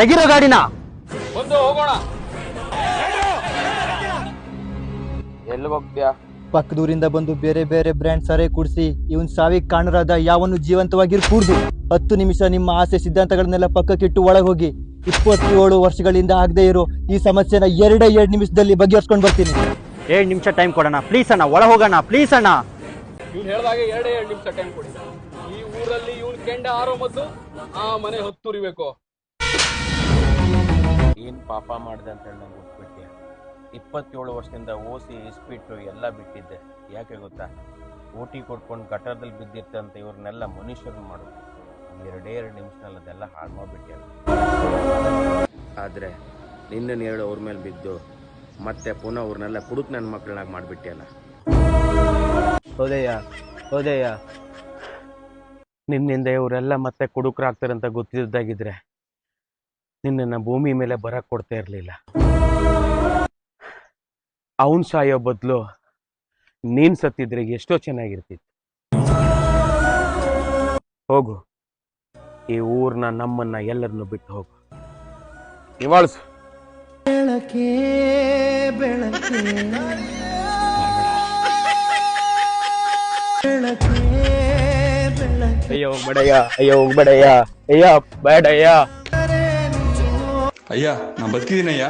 ತೆಗಿರೋ ಗಾಡಿನ. ಬಂದು ಹೋಗೋಣ. ಎಲ್ಲಿ ಹೋಗ್ತೀಯಾ? ಪಕ್ಕದೂರಿಂದ ಬಂದು ಬೇರೆ ಬೇರೆ ಬ್ರ್ಯಾಂಡ್ ಸರೆ ಕುಡಿಸಿ ಇವನ್ ಸಾವಿಗೆ ಕಾಣರಾದ ಯಾವನ್ನು ಜೀವಂತವಾಗಿರ್ ಕೂಡ್ದು 10 ನಿಮಿಷ ನಿಮ್ಮ ಆಸೆ ಸಿದ್ಧಾಂತಗಳನ್ನೆಲ್ಲ ಪಕ್ಕಕ್ಕಿಟ್ಟು ಒಳಗೆ ಹೋಗಿ 27 ವರ್ಷಗಳಿಂದ ಆಗದೆ ಇರೋ ಈ ಸಮಸ್ಯೆನ 2 ನಿಮಿಷದಲ್ಲಿ ಬಗೆಹರಿಸ್ಕೊಂಡು ಬರ್ತೀನಿ. 2 ನಿಮಿಷ ಟೈಮ್ ಕೊಡೋಣ ಪ್ಲೀಸ್ ಅಣ್ಣ, ಒಳ ಹೋಗೋಣ ಪ್ಲೀಸ್ ಅಣ್ಣ. ಇವ್ನು ಹೇಳ್ದಾಗೆ 2 ನಿಮಿಷ ಟೈಮ್ ಕೊಡಿ. ಈ ಊರಲ್ಲಿ ಇವ್ನು ಕೆಂಡ ಆರೋ ಮೊದಲು ಆ ಮನೆ ಹೊತ್ತುರಿಬೇಕು. ಏನ್ ಪಾಪ ಮಾಡಿದೆ ಅಂತ ಹೇಳಿ ನಂಗೆ ಗೊತ್ಬಿಟ್ಟೆ. 27 ವರ್ಷದಿಂದ ಓಸಿ ಇಸ್ಬಿಟ್ಟು ಎಲ್ಲ ಬಿಟ್ಟಿದ್ದೆ. ಯಾಕೆ ಗೊತ್ತಾ? ಓಟಿ ಕೊಟ್ಕೊಂಡು ಗಟರದಲ್ಲಿ ಬಿದ್ದಿರ್ತಂತ ಇವ್ರನ್ನೆಲ್ಲ ಮನುಷ್ಯರನ್ನ ಮಾಡೋದು. 2 ನಿಮಿಷದಲ್ಲಿ ಅದೆಲ್ಲ ಹಾಳು ಮಾಡಿಬಿಟ್ಟೆ. ಆದರೆ ನಿನ್ನ 2 ಅವ್ರ ಮೇಲೆ ಬಿದ್ದು ಮತ್ತೆ ಪುನಃ ಅವ್ರನ್ನೆಲ್ಲ ಕುಡುಕ್ ನನ್ನ ಮಕ್ಕಳನ್ನಾಗ ಮಾಡಿಬಿಟ್ಟೆಲ್ಲ. ಹೌದಯ್ಯ ನಿನ್ನಿಂದ ಇವರೆಲ್ಲ ಮತ್ತೆ ಕುಡುಕರಾಗ್ತಾರಂತ ಗೊತ್ತಿದ್ದಾಗಿದ್ರೆ ನಿನ್ನನ್ನು ಭೂಮಿ ಮೇಲೆ ಬರಕ್ ಕೊಡ್ತಾ ಇರಲಿಲ್ಲ. ಅವನ್ ಸಾಯೋ ಬದಲು ನೀನ್ ಸತ್ತಿದ್ರೆ ಎಷ್ಟೋ ಚೆನ್ನಾಗಿರ್ತಿತ್ತು. ಹೋಗು, ಈ ಊರ್ನ ನಮ್ಮನ್ನ ಎಲ್ಲರನ್ನು ಬಿಟ್ಟು ಹೋಗು. ನಿವಾಳಿಸು. ಅಯ್ಯೋ ಬಡಯ್ಯ, ಅಯ್ಯೋ ಬಡಯ್ಯ, ಅಯ್ಯ ಬೇಡಯ್ಯ. ಅಯ್ಯ ನಾ ಬದುಕಿದ್ದೀನಯ್ಯ.